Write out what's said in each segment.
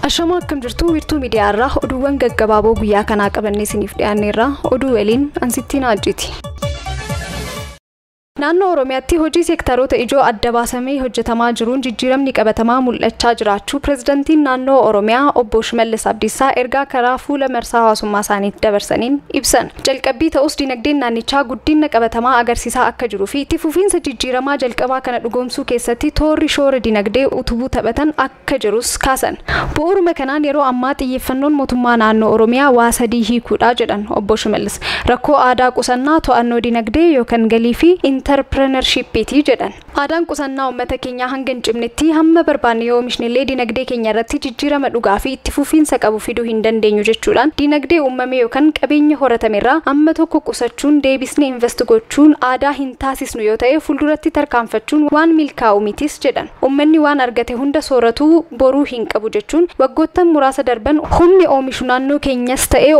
Ashama akkam jirtu wiirtuu miidiyaa irraa oduuwwan gaggabaaboo guyyaa kanaa qabannee isiniif dhiyaanneerra oduu waliin ansittiin ajjiti. Naannoo Oromiyaatti hojii seektaroota ijoo adda baasamee hojjetamaa jiruun jijjiiramni qabatamaa mul'achaa jiraachuu pirezidantiin naannoo Oromiyaa obbo Shimallis Abdiisaa ergaa karaa fuula marsaa hawaasummaa isaaniitti dabarsaniin ibsan. Jalqabbii ta'us dinagdeen naannichaa guddina qabatamaa agarsiisaa akka jiruu fi itti fufiinsa jijjiiramaa jalqabaa kana dhugoomsuu keessatti toorri shoora dinagdee utubuu taphatan akka jirus kaasan. Bu'uuruma kanaan yeroo ammaa xiyyeeffannoon mootummaa naannoo Oromiyaa waa sadii hiikuudha jedhan obbo Shimallis. Rakkoo aadaa qusannaa to'annoo dinagdee yookaan galii fi entrepreneurship jedhan. Aadaan qusannaa uummata keenyaa hanga hin cimnetti hamma barbaanne yoo oomishnilee dinagdee keenya irratti jijjiirama dhugaa fi itti fufiinsa qabu fiduu hin dandeenyu jechuudhaan dinagdee uumame yookaan qabeenya horatamerraa amma tokko qusachuun deebisnee invest gochuun aadaa hin taasisnu yoo ta'e fuulduratti tarkaanfachuun waan milkaa'u mitis jedhan. Uummanni waan argate hunda sooratuu boruu hin qabu jechuun waggoottan muraasa darban humni oomishu naannoo keenyas ta'e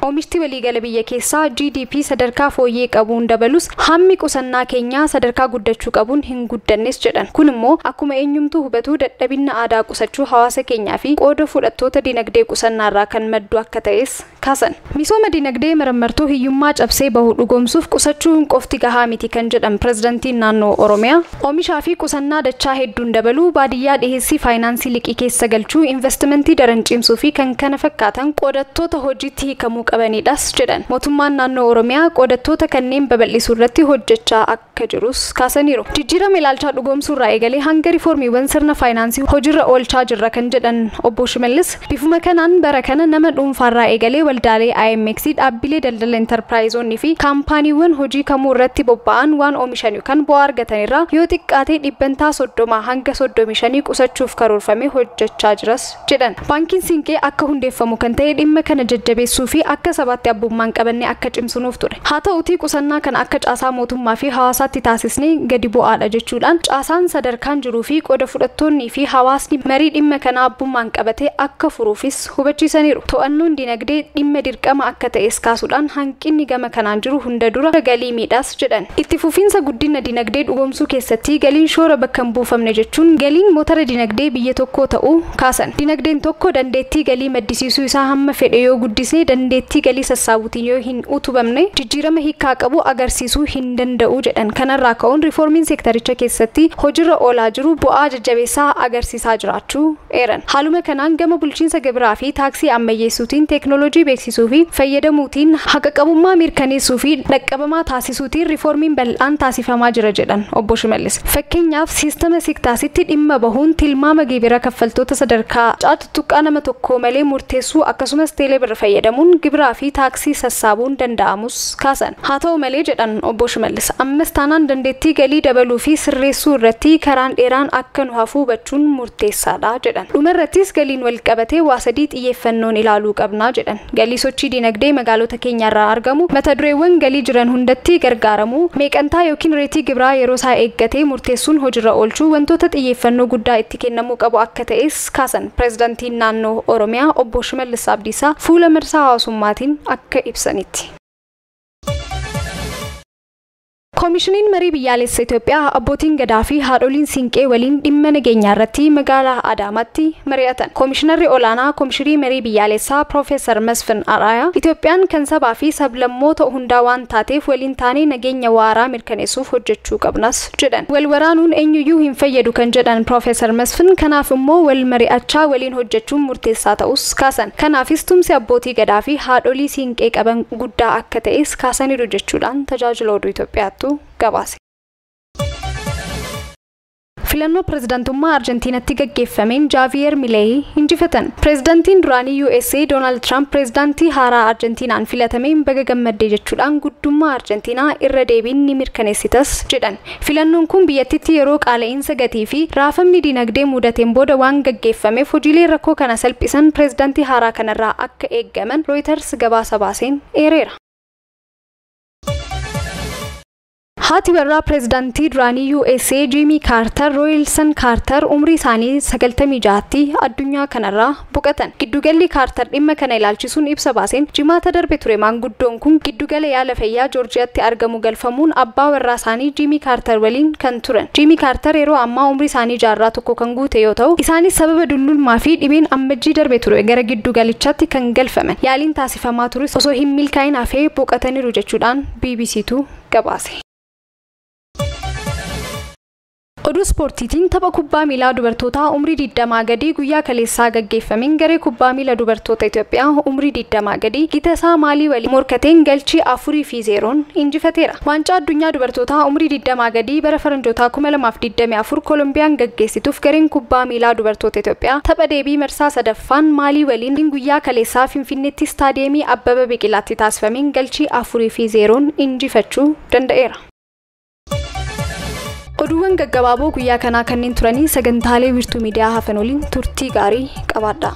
Oomishti waliigala biyya keessaa GDP sadarkaa fooyyee qabuun dabalus hammi qusannaa keenyaa sadarkaa guddachuu qabuun hin guddannes jedhan. Kun immoo akkuma eenyumtuu hubatu dadhabina aadaa qusachuu hawaasa keenyaa fi qooda fudhattoota dinagdee qusannaarraa kan maddu akka ta'es kaasan. Misooma dinagdee marammartuu hiyyummaa cabsee bahu dhugoomsuuf qusachuun qofti gahaa miti kan jedhan pirezidantiin naannoo Oromiyaa. Oomishaa fi qusannaa dachaa hedduun dabaluu baadiyyaa dhiheessii faayinaansii liqii keessa galchuu investimentii daran cimsuu fi kan kana fakkaatan qoodattoota hojiitti hiikamuu qabanidhas jedhan. Mootummaan naannoo Oromiyaa qoodattoota kanneen babal'isuu irratti hojjechaa akka jirus kaasaniiru. Jijjiirama ilaalchaa dhugoomsuurraa eegalee hanga riiformiiwwan sirna faayinaansii hojiirra oolchaa jirra kan jedhan obbo Shimallis bifuma kanaan bara kana nama dhuunfaarraa eegalee waldaalee IMX dhaabbilee daldala enterpiraayizoonni fi kaampaaniiwwan hojii kamuu irratti bobba'an waan oomishan yookaan bu'aa argatanirraa yoo xiqqaatee 30 hanga 35 qusachuuf karoorfame hojjechaa jiras jedhan. Baankiin Siinqee akka hundeeffamu kan ta'e dhimma kana jajjabeessuu fi akka sabaatti abbummaan qabanne akka cimsunuuf ture. Haa ta'uutii qusannaa kana akka caasaa mootummaa fi hawaasaatti taasisnee gadi bu'aadha jechuudhaan caasaan sadarkaan jiruu fi qooda fudhattoonni fi hawaasni marii dhimma kana abbummaan qabatee akka furuufis hubachiisaniiru. To'annoon dinagdee dhimma dirqama akka ta'es kaasuudhaan hanqinni gama kanaan jiru hunda dura galii miidhaas jedhan. Itti fufiinsa guddina dinagdee dhugoomsuu keessatti galiin shoora bakka hin buufamne jechuun galiin motora dinagdee biyya tokkoo ta'uu kaasan. Dinagdeen tokko dandeettii galii maddisiisuu isaa hamma fedhe yoo guddisee dandeettii galii sassaabuutiin yoo hin utubamne jijjiirama hiikaa qabu agarsiisuu hin danda'u jedhan. Kanarraa ka'uun riiformiin seektaricha keessatti hojiirra oolaa jiru bu'aa jajjabeessaa agarsiisaa jiraachuu eeran. Haaluma kanaan gama bulchiinsa gibiraa fi taaksii ammayyeessuutiin teeknooloojii beeksisuu fi fayyadamuutiin haqa qabummaa mirkaneessuu fi dhaqqabamaa taasisuutiin riiformiin bal'aan taasifamaa jira jedhan obbo Shimallis. Fakkeenyaaf siistama siktaasitti dhimma bahuun tilmaama gibira kaffaltoota sadarkaa tuttuqqaa nama tokko malee murteessuu akkasumas teeleebirra fayyadamuun gibiraa fi taaksii sassaabuun danda'amus kaasan. Haa ta'u malee jedhan obbo Shimallis ammas taanaan dandeettii galii dabaluu fi sirreessuu irratti karaan dheeraan akka nu hafu hubachuun murteessaadha jedhan. Dhumarrattis galiin wal qabatee waa sadii xiyyeeffannoon ilaaluu qabnaa jedhan. Galii sochii dinagdee magaalota keenyarraa argamu, mata dureewwan galii jiran hundatti gargaaramu, meeqantaa yookiin reetii gibiraa yeroo isaa eeggatee murteessuun hojiirra oolchuu wantoota xiyyeeffannoo guddaa itti kennamuu qabu akka ta'es kaasan. Pirezidantiin naannoo Oromiyaa obbo Shimallis Abdiisaa fuula marsaa hawaasummaatiin akka ibsanitti. Koomishiniin marii biyyaalessa Itoophiyaa abbootiin gadaa fi haadholiin Siinqee waliin dhimma nageenyaa irratti magaalaa Adaamaatti mari'atan. Koomishinarri olaanaa Koomishinii marii biyyaalessaa Profeesar Masfin Araayaa Itoophiyaan kan sabaa fi sablammoota hundaa waan taateef waliin taanee nageenya waaraa mirkaneessuuf hojjechuu qabnas jedhan. Wal waraanuun eenyuyyuu hin fayyadu kan jedhan Profeesar Masfin kanaaf immoo wal mari'achaa waliin hojjechuun murteessaa ta'us kaasan. Kanaafis tumsi abbootii gadaa fi haadholii Siinqee qaban guddaa akka ta'es kaasaniiru jechuudhaan tajaajila oduu Itoophiyaatti gabaase. Filannoo pirezidantummaa Arjentiinaatti gaggeeffameen Javier Milei injifatan. Pirezidantiin duraanii USA Donald Trump pirezidantii haaraa Arjentiinaan filatameen baga gammaddee jechuudhaan guddummaa Arjentiinaa irra deebiin ni mirkaneessitas jedhan. Filannoon kun biyyattiitti yeroo qaala'insa gatii fi raafamni dinagdee mudateen booda waan gaggeeffameef hojiilee rakkoo kana salphisan pirezidantii haaraa kanarraa akka eeggaman Reuters gabaasa baaseen eereera. Haati warraa pireezidaantii duraanii USA Jimmy Carter Royalson Carter umrii isaanii 96tti addunyaa kanarraa boqotan. Giddugalli Carter dhimma kana ilaalchisuun ibsa baaseen jimaata darbe ture maanguddoon kun giddugala yaala fayyaa Joorjiyaatti argamu galfamuun abbaa warraa isaanii Jimmy Carter waliin kan turan. Jimmy Carter yeroo ammaa umrii isaanii jaarraa tokko kan guute yoo ta'u, isaanis sababa dullulmaa fi dhibeen ammajjii darbe ture gara giddugalichaatti kan galfaman. Yaaliin taasifamaa tures osoo hin milkaa'in hafee boqotaniiru jechuudhaan BBCtu gabaase. Oduu ispoortiitiin tapha kubbaa miilaa dubartootaa umrii 20 gadii guyyaa kaleessaa gaggeeffameen garee kubbaa miilaa dubartoota Itoophiyaa umrii 20 gadii Gitasaa Maalii waliin morkateen galchii 4-0 injifateera. Waancaa addunyaa dubartootaa umrii 20 gadii bara faranjootaa 2024 Kolombiyaan gaggeessituuf gareen kubbaa miilaa dubartoota Itoophiyaa tapha deebii marsaa sadaffaan Maalii waliin guyyaa kaleessaa Finfinneetti istaadiyeemii Abbaba Biqilaatti taasifameen galchii 4-0 injifachuu danda'eera. Oduuwwan gaggabaaboo guyyaa kanaa kanneen turanii sagantaalee wiirtuu miidiyaa hafan waliin turtii gaarii qabaadhaa.